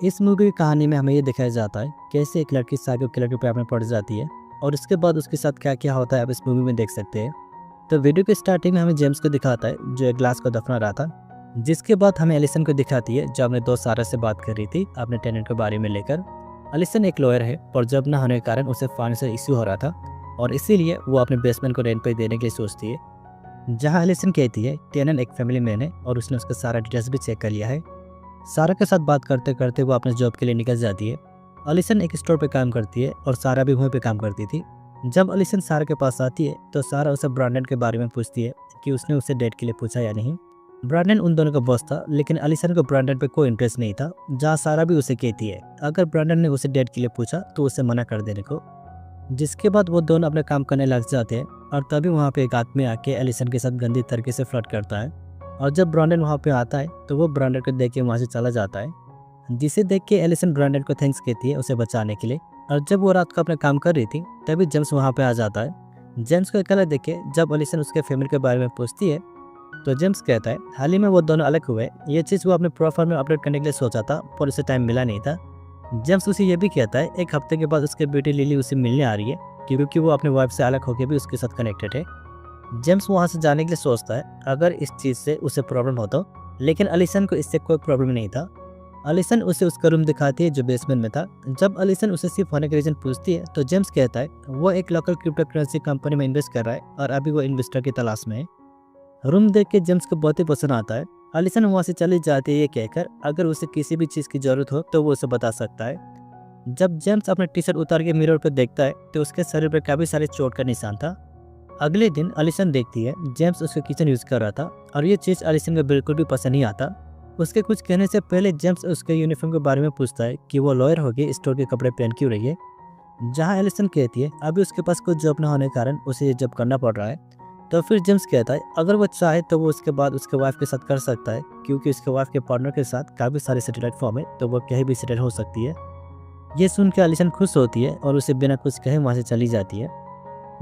इस मूवी की कहानी में हमें ये दिखाया जाता है कैसे एक लड़की साइको किलर के प्यार में पड़ जाती है और उसके बाद उसके साथ क्या क्या होता है आप इस मूवी में देख सकते हैं। तो वीडियो के स्टार्टिंग में हमें जेम्स को दिखाता है जो एक ग्लास को दफना रहा था, जिसके बाद हमें एलिसन को दिखाती है जो अपने दोस्त सारा से बात कर रही थी अपने टेनेंट के बारे में लेकर। एलिसन एक लॉयर है और जॉब न होने के कारण उसे फाइनेंशियल इश्यू हो रहा था और इसीलिए वो अपने बेसमेंट को रेंट पर देने के लिए सोचती है। जहाँ एलिसन कहती है टेनेंट एक फैमिली मैन है और उसने उसका सारा डिटेल्स भी चेक कर लिया है। सारा के साथ बात करते करते वो अपने जॉब के लिए निकल जाती है। एलिसन एक स्टोर पे काम करती है और सारा भी वहीं पे काम करती थी। जब एलिसन सारा के पास आती है तो सारा उसे ब्रांडन के बारे में पूछती है कि उसने उसे डेट के लिए पूछा या नहीं। ब्रांडन उन दोनों का बॉस था, लेकिन एलिसन को ब्रांडन पे कोई इंटरेस्ट नहीं था। जहाँ सारा भी उसे कहती है अगर ब्रांडन ने उसे डेट के लिए पूछा तो उसे मना कर देने को। जिसके बाद वो दोनों अपने काम करने लग जाते हैं और तभी वहाँ पे एक आदमी आके एलिसन के साथ गंदी तरीके से फ्लर्ट करता है। और जब ब्रांडन वहाँ पे आता है तो वो ब्रांडन को देख के वहाँ से चला जाता है, जिसे देख के एलिसन ब्रांडन को थैंक्स कहती है उसे बचाने के लिए। और जब वो रात को अपना काम कर रही थी तभी जेम्स वहाँ पे आ जाता है। जेम्स को अकेला देख के जब एलिसन उसके फैमिली के बारे में पूछती है तो जेम्स कहता है हाल ही में वो दोनों अलग हुए। ये चीज़ वो अपने प्रोफाइल में अपडेट करने के लिए सोचा था पर उसे टाइम मिला नहीं था। जेम्स उसे ये भी कहता है एक हफ्ते के बाद उसके बेटी लिली उसे मिलने आ रही है क्योंकि वो अपने वाइफ से अलग होकर भी उसके साथ कनेक्टेड है। जेम्स वहाँ से जाने के लिए सोचता है अगर इस चीज़ से उसे प्रॉब्लम हो तो, लेकिन एलिसन को इससे कोई प्रॉब्लम नहीं था। एलिसन उसे उसका रूम दिखाती है जो बेसमेंट में था। जब एलिसन उसे सिर्फ होने का रीजन पूछती है तो जेम्स कहता है वो एक लोकल क्रिप्टो करेंसी कंपनी में इन्वेस्ट कर रहा है और अभी वो इन्वेस्टर की तलाश में है। रूम देख के जेम्स को बहुत ही पसंद आता है। एलिसन वहाँ से चली जाती है ये कहकर अगर उसे किसी भी चीज़ की ज़रूरत हो तो वो उसे बता सकता है। जब जेम्स अपने टी शर्ट उतार के मिरर पर देखता है तो उसके शरीर पर काफ़ी सारे चोट का निशान था। अगले दिन एलिसन देखती है जेम्स उसका किचन यूज़ कर रहा था और ये चीज़ एलिसन को बिल्कुल भी पसंद नहीं आता। उसके कुछ कहने से पहले जेम्स उसके यूनिफॉर्म के बारे में पूछता है कि वो लॉयर होकर स्टोर के कपड़े पहन क्यों रही है। जहाँ एलिसन कहती है अभी उसके पास कुछ जॉब न होने के कारण उसे ये जॉब करना पड़ रहा है। तो फिर जेम्स कहता है अगर वो चाहे तो वो उसके बाद उसके वाइफ के साथ कर सकता है क्योंकि उसके वाइफ के पार्टनर के साथ काफ़ी सारे सैटेलाइट फॉर्म है तो वो कहीं भी सेटल हो सकती है। ये सुन के एलिसन खुश होती है और उसे बिना कुछ कहे वहाँ से चली जाती है।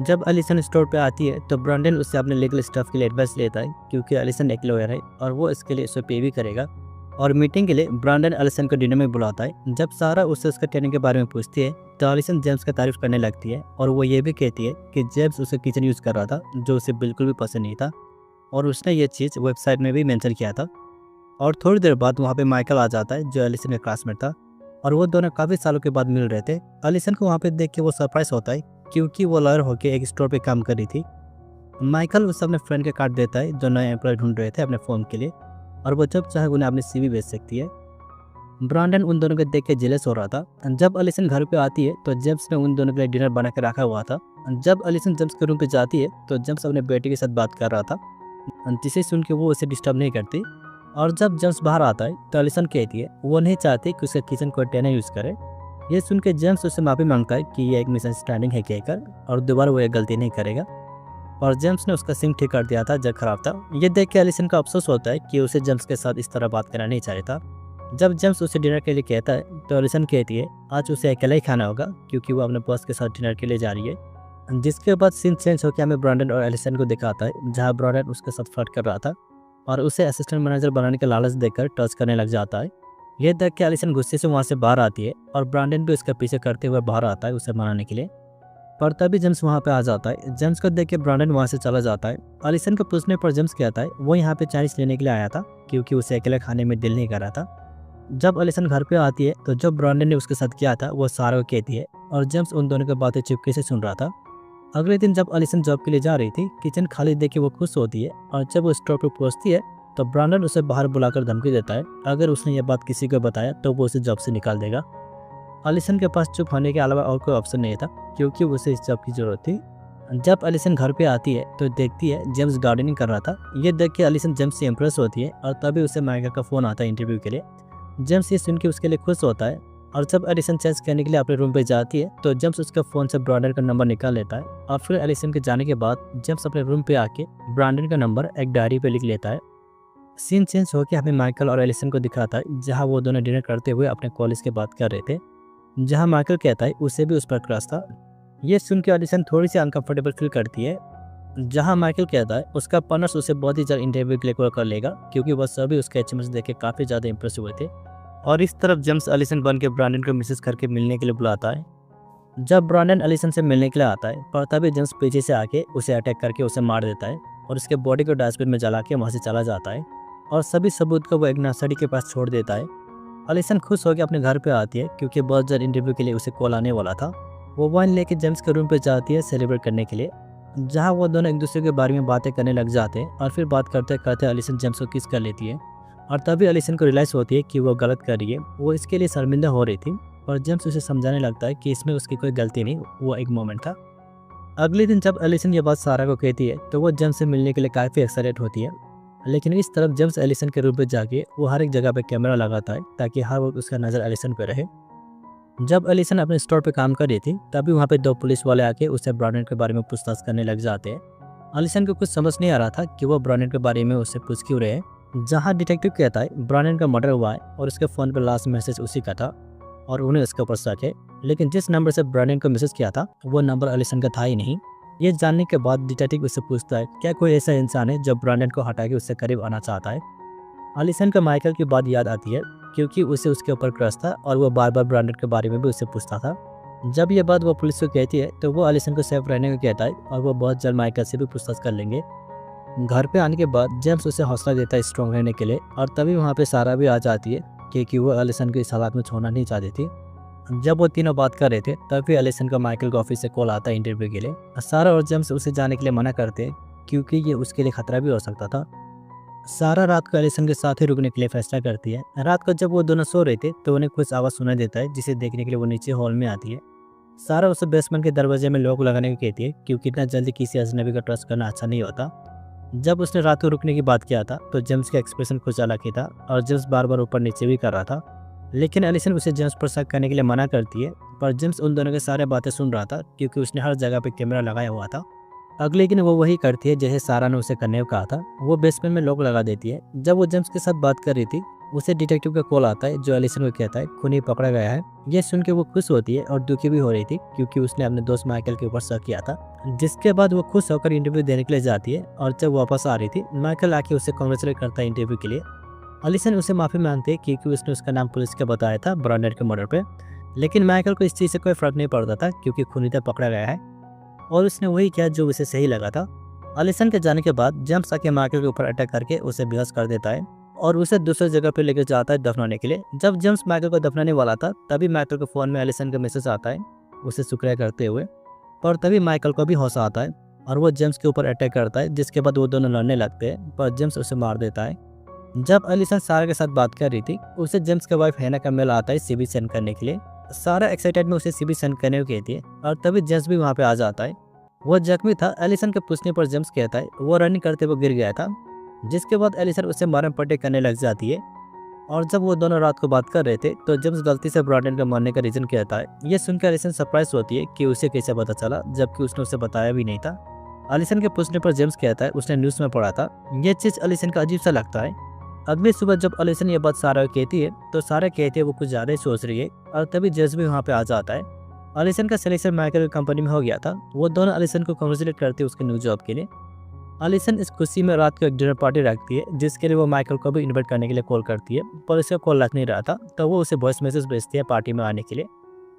जब एलिसन स्टोर पे आती है तो ब्रांडन उससे अपने लीगल स्टाफ के लिए एडवाइस लेता है क्योंकि एलिसन एक लॉयर है और वो इसके लिए उसे पे भी करेगा। और मीटिंग के लिए ब्रांडन एलिसन को डिनर में बुलाता है। जब सारा उससे उसका ट्रेनिंग के बारे में पूछती है तो एलिसन जेम्स का तारीफ करने लगती है और वो ये भी कहती है कि जेम्स उसे किचन यूज़ कर रहा था जो उसे बिल्कुल भी पसंद नहीं था और उसने ये चीज़ वेबसाइट में भी मेंशन किया था। और थोड़ी देर बाद वहाँ पे माइकल आ जाता है जो एलिसन का क्लासमेट था और वो दोनों काफ़ी सालों के बाद मिल रहे थे। एलिसन को वहाँ पे देख के वो सरप्राइज होता है क्योंकि वो लॉयर होकर एक स्टोर पे काम कर रही थी। माइकल उसे अपने फ्रेंड के कार्ड देता है जो नए एम्प्लॉय ढूंढ रहे थे अपने फॉर्म के लिए और वो जब चाहे उन्हें अपनी CV भेज सकती है। ब्रांडन उन दोनों को देख के जेलस हो रहा था। जब एलिसन घर पे आती है तो जेम्स ने उन दोनों के लिए डिनर बना के रखा हुआ था। जब एलिसन जेम्स के रूम पे जाती है तो जेम्स अपने बेटे के साथ बात कर रहा था, जिसे सुन के वो उसे डिस्टर्ब नहीं करती। और जब जेम्स बाहर आता है तो एलिसन कहती है वो नहीं चाहती कि उसका किचन को टेना यूज़ करे। ये सुन के जेम्स उससे माफ़ी मांगता है कि ये एक मिसअंडरस्टैंडिंग है कहकर और दोबारा वो ये गलती नहीं करेगा। और जेम्स ने उसका सिंक ठीक कर दिया था जब खराब था। ये देख के एलिसन का अफसोस होता है कि उसे जेम्स के साथ इस तरह बात करना नहीं चाहता। जब जेम्स उसे डिनर के लिए कहता है तो एलिसन कहती है आज उसे अकेला ही खाना होगा क्योंकि वो अपने बॉस के साथ डिनर के लिए जा रही है। जिसके बाद सीन चेंज होकर हमें ब्रांडन और एलिसन को दिखाता है जहाँ ब्रांडन उसके साथ फ्लर्ट कर रहा था और उसे असिस्टेंट मैनेजर बनाने का लालच देकर टच करने लग जाता है। यह देख के एलिसन गुस्से से वहाँ से बाहर आती है और ब्रांडन भी उसका पीछे करते हुए बाहर आता है उसे मनाने के लिए। पर तभी जेम्स वहाँ पे आ जाता है। जेम्स को देख के ब्रांडन वहाँ से चला जाता है। एलिसन को पूछने पर जेम्स कहता है वो यहाँ पे चाइनीज लेने के लिए आया था क्योंकि उसे अकेले खाने में दिल नहीं कर रहा था। जब एलिसन घर पे आती है तो जो ब्रांडन ने उसके साथ किया था वो सारा को कहती है और जेम्स उन दोनों की बातें चुपके से सुन रहा था। अगले दिन जब एलिसन जॉब के लिए जा रही थी किचन खाली देख के वो खुश होती है और जब वो स्टोर पर पहुँचती है तो ब्रांडन उसे बाहर बुलाकर धमकी देता है अगर उसने ये बात किसी को बताया तो वो उसे जॉब से निकाल देगा। एलिसन के पास चुप होने के अलावा और कोई ऑप्शन नहीं था क्योंकि उसे इस जॉब की ज़रूरत थी। जब एलिसन घर पे आती है तो देखती है जेम्स गार्डनिंग कर रहा था। ये देख के एलिसन जेम्स से इम्प्रेस होती है और तभी उसे माइकल का फ़ोन आता है इंटरव्यू के लिए। जेम्स ये सुन के उसके लिए खुश होता है और जब एलिसन चेंज करने के लिए अपने रूम पे जाती है तो जेम्स उसका फ़ोन से ब्रांडन का नंबर निकाल लेता है। और फिर एलिसन के जाने के बाद जेम्स अपने रूम पे आके ब्रांडन का नंबर एक डायरी पे लिख लेता है। सीन चेंज होकर हमें माइकल और एलिसन को दिखाता है जहाँ वो दोनों डिनर करते हुए अपने कॉलेज की बात कर रहे थे, जहाँ माइकल कहता है उसे भी उस पर क्रश था। ये सुन के एलिसन थोड़ी सी अनकंफर्टेबल फील करती है, जहाँ माइकल कहता है उसका पार्टनर्स उसे बहुत ही जल्द इंटरव्यू के लिए कॉल कर लेगा क्योंकि वह सभी उसके अचीवमेंट्स देख के काफ़ी ज़्यादा इंप्रेस हुए थे। और इस तरफ जेम्स एलिसन बन के ब्रांडन को मिसेस करके मिलने के लिए बुलाता है। जब ब्रांडन एलिसन से मिलने के लिए आता है पर तभी जेम्स पीछे से आके उसे अटैक करके उसे मार देता है और उसके बॉडी को डस्टबिन में जला के वहाँ से चला जाता है और सभी सबूत को वो एक नर्सरी के पास छोड़ देता है। एलिसन खुश होकर अपने घर पे आती है क्योंकि बहुत जल्द इंटरव्यू के लिए उसे कॉल आने वाला था। वो वाइन लेके जेम्स के रूम पे जाती है सेलिब्रेट करने के लिए, जहाँ वो दोनों एक दूसरे के बारे में बातें करने लग जाते हैं और फिर बात करते करते एलिसन जेम्स को किस कर लेती है और तभी एलिसन को रियलाइज़ होती है कि वो गलत कर रही है। वो इसके लिए शर्मिंदा हो रही थी और जेम्स उसे समझाने लगता है कि इसमें उसकी कोई गलती नहीं, वो एक मोमेंट था। अगले दिन जब एलिसन ये बात सारा को कहती है तो वो जेम्स से मिलने के लिए काफ़ी एक्साइटेड होती है, लेकिन इस तरफ जेम्स एलिसन के रूम पे जाके वो हर एक जगह पे कैमरा लगाता है ताकि हर वक्त उसका नज़र एलिसन पे रहे। जब एलिसन अपने स्टोर पे काम कर रही थी तभी वहाँ पे 2 पुलिस वाले आके उसे ब्रांडन के बारे में पूछताछ करने लग जाते हैं। एलिसन को कुछ समझ नहीं आ रहा था कि वो ब्रांडन के बारे में उससे पूछ क्यों रहे हैं। जहाँ डिटेक्टिव कहता है ब्रांडन का मर्डर हुआ है और उसके फ़ोन पर लास्ट मैसेज उसी का था और उन्हें उसके ऊपर शक है, लेकिन जिस नंबर से ब्रांडन को मैसेज किया था वो नंबर एलिसन का था ही नहीं। ये जानने के बाद डिटेक्टिव उससे पूछता है क्या कोई ऐसा इंसान है जो ब्रांडन को हटा के उससे करीब आना चाहता है। एलिसन को माइकल की बात याद आती है क्योंकि उसे उसके ऊपर क्रश था और वो बार बार ब्रांडन के बारे में भी उससे पूछता था। जब ये बात वो पुलिस को कहती है तो वो एलिसन को सेफ रहने को कहता है और वो बहुत जल्द माइकल से भी पूछताछ कर लेंगे। घर पे आने के बाद जेम्स उसे हौसला देता है स्ट्रॉन्ग रहने के लिए और तभी वहाँ पे सारा भी आ जाती है क्योंकि वो एलिसन को इस हालात में छोड़ना नहीं चाहती थी। जब वो तीनों बात कर रहे थे तभी एलिसन का माइकल के ऑफिस से कॉल आता है इंटरव्यू के लिए। सारा और जेम्स उसे जाने के लिए मना करते हैं क्योंकि ये उसके लिए खतरा भी हो सकता था। सारा रात को एलिसन के साथ ही रुकने के लिए फैसला करती है। रात को जब वो दोनों सो रहे थे तो उन्हें कुछ आवाज़ सुनाई देता है जिसे देखने के लिए वो नीचे हॉल में आती है। सारा उसे बेसमेंट के दरवाजे में लॉक लगाने को कहती है क्योंकि इतना जल्दी किसी अजनबी का ट्रस्ट करना अच्छा नहीं होता। जब उसने रात को रुकने की बात किया था तो जेम्स का एक्सप्रेशन कुछ अलग ही था और जेम्स बार बार ऊपर नीचे भी कर रहा था, लेकिन एलिसन उसे जेम्स पर शक करने के लिए मना करती है। पर जेम्स उन दोनों के सारे बातें सुन रहा था क्योंकि उसने हर जगह पे कैमरा लगाया हुआ था। अगले दिन वो वही करती है जैसे सारा ने उसे करने को कहा था, वो बेसमेंट में लॉक लगा देती है। जब वो जेम्स के साथ बात कर रही थी उसे डिटेक्टिव का कॉल आता है जो एलिसन को कहता है खूनी पकड़ा गया है। ये सुन के वो खुश होती है और दुखी भी हो रही थी क्योंकि उसने अपने दोस्त माइकल के ऊपर शक किया था। जिसके बाद वो खुश होकर इंटरव्यू देने के लिए जाती है और जब वापस आ रही थी माइकल आके उसे कांग्रेचुलेट करता है इंटरव्यू के लिए। एलिसन उसे माफ़ी मांगते है क्योंकि उसने उसका नाम पुलिस को बताया था ब्रांडन के मर्डर पे, लेकिन माइकल को इस चीज़ से कोई फर्क नहीं पड़ता था क्योंकि खूनी तो पकड़ा गया है और उसने वही किया जो उसे सही लगा था। एलिसन के जाने के बाद जेम्स आके माइकल के ऊपर अटैक करके उसे बेहोश कर देता है और उसे दूसरी जगह पे लेकर जाता है दफनाने के लिए। जब जेम्स माइकल को दफनाने वाला था तभी माइकल के फ़ोन में एलिसन का मैसेज आता है उसे शुक्रिया करते हुए, पर तभी माइकल को भी हौसला आता है और वो जेम्स के ऊपर अटैक करता है, जिसके बाद वो दोनों लड़ने लगते हैं पर जेम्स उसे मार देता है। जब एलिसन सारा के साथ बात कर रही थी उसे जेम्स के वाइफ हैना का मेल आता है सीवी सेंड करने के लिए। सारा एक्साइटेड में उसे सीवी सेंड करने को कहती है और तभी जेम्स भी वहाँ पे आ जाता है। वो जख्मी था। एलिसन के पूछने पर जेम्स कहता है वो रनिंग करते हुए गिर गया था, जिसके बाद एलिसन उसे मारम पट्टे करने लग जाती है। और जब वो दोनों रात को बात कर रहे थे तो जेम्स गलती से ब्रांडन के मरने का रीजन कहता है। ये सुनकर एलिसन सरप्राइज होती है कि उसे कैसे पता चला जबकि उसने उसे बताया भी नहीं था। एलिसन के पूछने पर जेम्स कहता है उसने न्यूज़ में पढ़ा था। ये चीज़ एलिसन का अजीब सा लगता है। अगली सुबह जब एलिसन ये बात सारा को कहती है तो सारा कहती है वो कुछ ज़्यादा ही सोच रही है और तभी जेम्स भी वहाँ पे आ जाता है। एलिसन का सिलेक्शन माइकल की कंपनी में हो गया था। वो दोनों एलिसन को कांग्रेचुलेट करते हैं उसके न्यू जॉब के लिए। एलिसन इस खुशी में रात को एक डिनर पार्टी रखती है जिसके लिए वो माइकल को भी इन्वाइट करने के लिए कॉल करती है, पर उसका कॉल लग नहीं रहा था तो वो उसे वॉइस मैसेज भेजती है पार्टी में आने के लिए।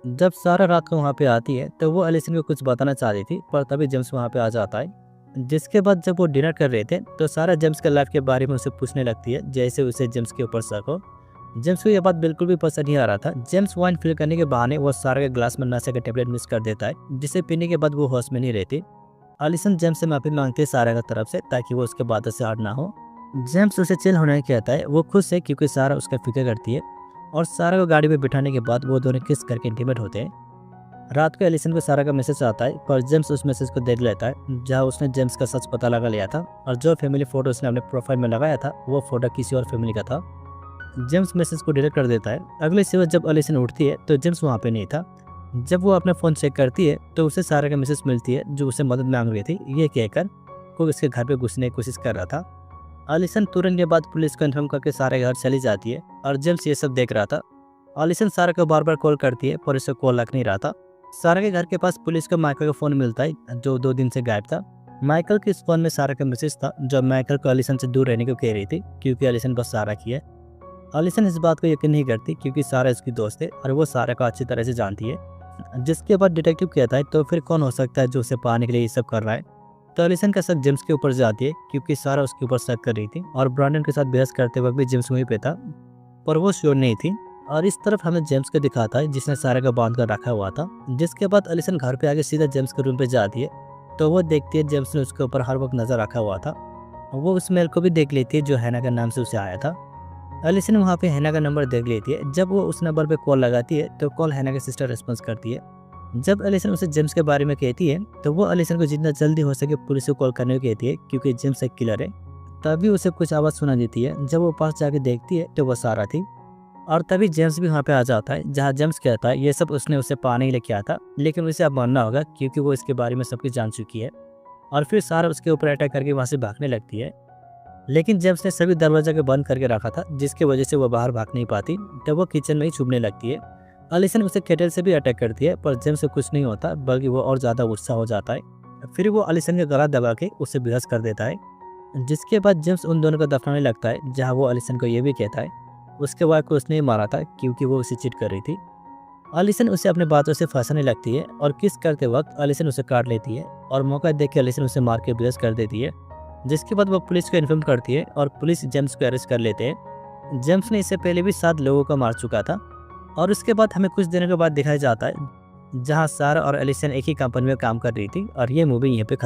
जब सारा रात को वहाँ पे आती है तो वो एलिसन को कुछ बताना चाह रही थी, पर तभी जेम्स वहाँ पे आ जाता है। जिसके बाद जब वो डिनर कर रहे थे तो सारा जेम्स के लाइफ के बारे में उसे पूछने लगती है जैसे उसे जेम्स के ऊपर शक हो। जेम्स को यह बात बिल्कुल भी पसंद नहीं आ रहा था। जेम्स वाइन फिल करने के बहाने वो सारा के ग्लास में नशे का टेबलेट मिक्स कर देता है जिसे पीने के बाद वो होश में नहीं रहती। एलिसन जेम्स से माफी मांगती है सारा की तरफ से ताकि वो उसके बातों से हट ना हो। जेम्स उसे चिल होने को कहता है। वो खुश है क्योंकि सारा उसका फिक्र करती है और सारा को गाड़ी में बिठाने के बाद वो दोनों किस करके इंटीमेट होते हैं। रात को एलिसन को सारा का मैसेज आता है पर जेम्स उस मैसेज को देख लेता है जहाँ उसने जेम्स का सच पता लगा लिया था और जो फैमिली फोटो उसने अपने प्रोफाइल में लगाया था वो फोटो किसी और फैमिली का था। जेम्स मैसेज को डिलीट कर देता है। अगले सुबह जब एलिसन उठती है तो जेम्स वहाँ पे नहीं था। जब वो अपना फ़ोन चेक करती है तो उसे सारा का मैसेज मिलती है जो उसे मदद मांग रही थी, ये कहकर कोई उसके घर पे घुसने की कोशिश कर रहा था। एलिसन तुरंत के बाद पुलिस को इन्फॉर्म करके सारे घर चली जाती है और जेम्स ये सब देख रहा था। एलिसन सारा को बार बार कॉल करती है पर उसे कॉल लग नहीं रहा था। सारा के घर के पास पुलिस को माइकल का फ़ोन मिलता है जो 2 दिन से गायब था। माइकल के इस फ़ोन में सारा का मैसेज था जो माइकल को एलिसन से दूर रहने को कह रही थी क्योंकि एलिसन बस सारा की है। एलिसन इस बात को यकीन नहीं करती क्योंकि सारा उसकी दोस्त है और वो सारा को अच्छी तरह से जानती है। जिसके बाद डिटेक्टिव कहता है तो फिर कौन हो सकता है जो उसे पाने के लिए ये सब कर रहा है। तो एलिसन का शक जेम्स के ऊपर जाती है क्योंकि सारा उसके ऊपर शक कर रही थी और ब्रांडन के साथ बहस करते वक्त भी जेम्स वहीं पे था, पर वो श्योर नहीं थी। और इस तरफ हमें जेम्स को दिखाता है जिसने सारा का बांध कर रखा हुआ था। जिसके बाद एलिसन घर पे आके सीधा जेम्स के रूम पे जाती है तो वो देखती है जेम्स ने उसके ऊपर हर वक्त नजर रखा हुआ था। वो उस मेल को भी देख लेती है जो हैना के नाम से उसे आया था। एलिसन वहाँ पे हैना का नंबर देख लेती है। जब वो उस नंबर पे कॉल लगाती है तो कॉल हैना की सिस्टर रिस्पॉन्स करती है। जब एलिसन उसे जेम्स के बारे में कहती है तो वो एलिसन को जितना जल्दी हो सके पुलिस को कॉल करने को कहती है क्योंकि जेम्स एक किलर है। तभी उसे कुछ आवाज़ सुना देती है। जब वो पास जाके देखती है तो वो सारा थी और तभी जेम्स भी वहाँ पे आ जाता है, जहाँ जेम्स कहता है ये सब उसने उसे पाने ही लेके आया था, लेकिन उसे अब मानना होगा क्योंकि वो इसके बारे में सब कुछ जान चुकी है। और फिर सारा उसके ऊपर अटैक करके वहाँ से भागने लगती है, लेकिन जेम्स ने सभी दरवाजा को बंद करके रखा था जिसकी वजह से वो बाहर भाग नहीं पाती। तब वो किचन में ही छुपने लगती है। एलिसन उसे केटल से भी अटैक करती है पर जेम्स से कुछ नहीं होता, बल्कि वो और ज़्यादा गुस्सा हो जाता है। फिर वो एलिसन का गला दबा के उसे बेहोश कर देता है। जिसके बाद जेम्स उन दोनों को दफनाने लगता है, जहाँ वो एलिसन को ये भी कहता है उसके वाइफ को उसने ही मारा था क्योंकि वो उसे चीट कर रही थी। एलिसन उसे अपने बातों से फंसाने लगती है और किस करते वक्त एलिसन उसे काट लेती है और मौका देख के एलिसन उसे मार के बेहोश कर देती है। जिसके बाद वो पुलिस को इन्फॉर्म करती है और पुलिस जेम्स को अरेस्ट कर लेते हैं। जेम्स ने इससे पहले भी 7 लोगों को मार चुका था। और उसके बाद हमें कुछ दिनों के बाद दिखाया जाता है जहां सारा और एलिसन एक ही कंपनी में काम कर रही थी और ये मूवी यहीं पे खत्म।